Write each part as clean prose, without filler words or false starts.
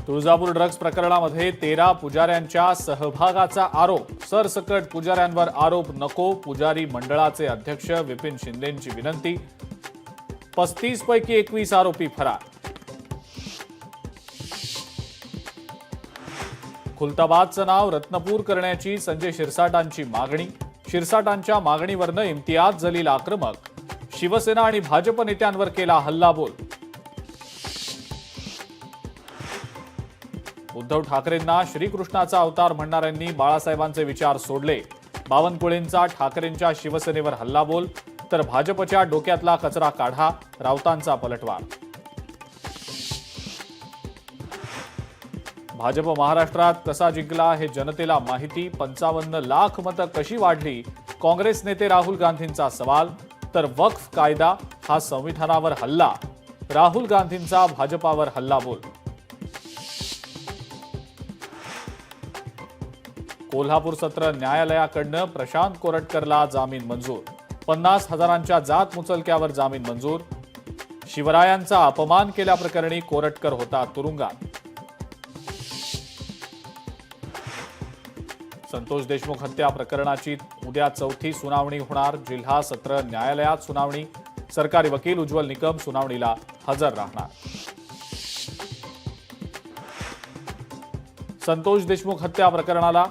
Tuljapur drugs प्रकरणामध्ये 13 पुजाऱ्यांच्या सहभागाचा आरोप। सरसकट पुजाऱ्यांवर आरोप नको, पुजारी मंडळाचे अध्यक्ष विपिन शिंदेंची विनंती। 35 पैकी 21 आरोपी फरार। खुलताबादचं नाव रत्नपूर करण्याची संजय शिरसाटांची मागणी। शिरसाटांच्या मागणीवरनं इम्तियाज जलील आक्रमक। शिवसेना आणि भाजप नेत्यांवर केला हल्लाबोल। उद्धव ठाकरेंना श्रीकृष्णाचा अवतार म्हणणाऱ्यांनी बाळासाहेबांचे विचार सोडले। बावनकुळेंचा ठाकरेंच्या शिवसेनेवर हल्लाबोल, तर भाजपच्या डोक्यातला कचरा काढा, राऊतांचा पलटवार। भाजप महाराष्ट्रात कसा जिंकला हे जनतेला माहिती। 55 लाख मतं कशी वाढली, काँग्रेस नेते राहुल गांधींचा सवाल। तर वक्फ कायदा हा संविधानावर हल्ला, राहुल गांधींचा भाजपावर हल्लाबोल। कोल्हापूर सत्र न्यायालयाकडनं प्रशांत कोरटकरला जामीन मंजूर। 50,000च्या जात मुचलक्यावर जामीन मंजूर। शिवरायांचा अपमान केल्याप्रकरणी कोरटकर होता तुरुंगात। संतोष देशमुख हत्या प्रकरणाची उद्या चौथी सुनावणी होणार। जिल्हा सत्र न्यायालयात सुनावणी। सरकारी वकील उज्ज्वल निकम सुनावणीला हजर राहणार। संतोष देशमुख हत्या प्रकरणाला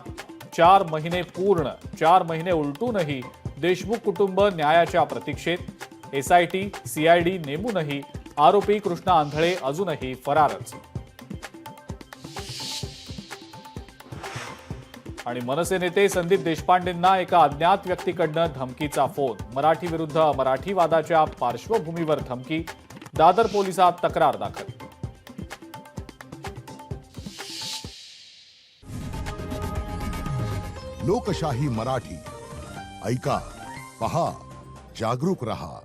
4 महिने पूर्ण। 4 महिने उलटूनही देशमुख कुटुंब न्यायाच्या प्रतीक्षेत। एसआयटी सीआयडी नेमूनही आरोपी कृष्णा आंधळे अजूनही फरारच। आणि मनसे नेते संदीप देशपांडेंना एका अज्ञात व्यक्तीकडनं धमकीचा फोन। मराठी विरुद्ध मराठी वादाच्या पार्श्वभूमीवर धमकी। दादर पोलिसात तक्रार दाखल। लोकशाही मराठी ऐका, पहा, जागरूक रहा।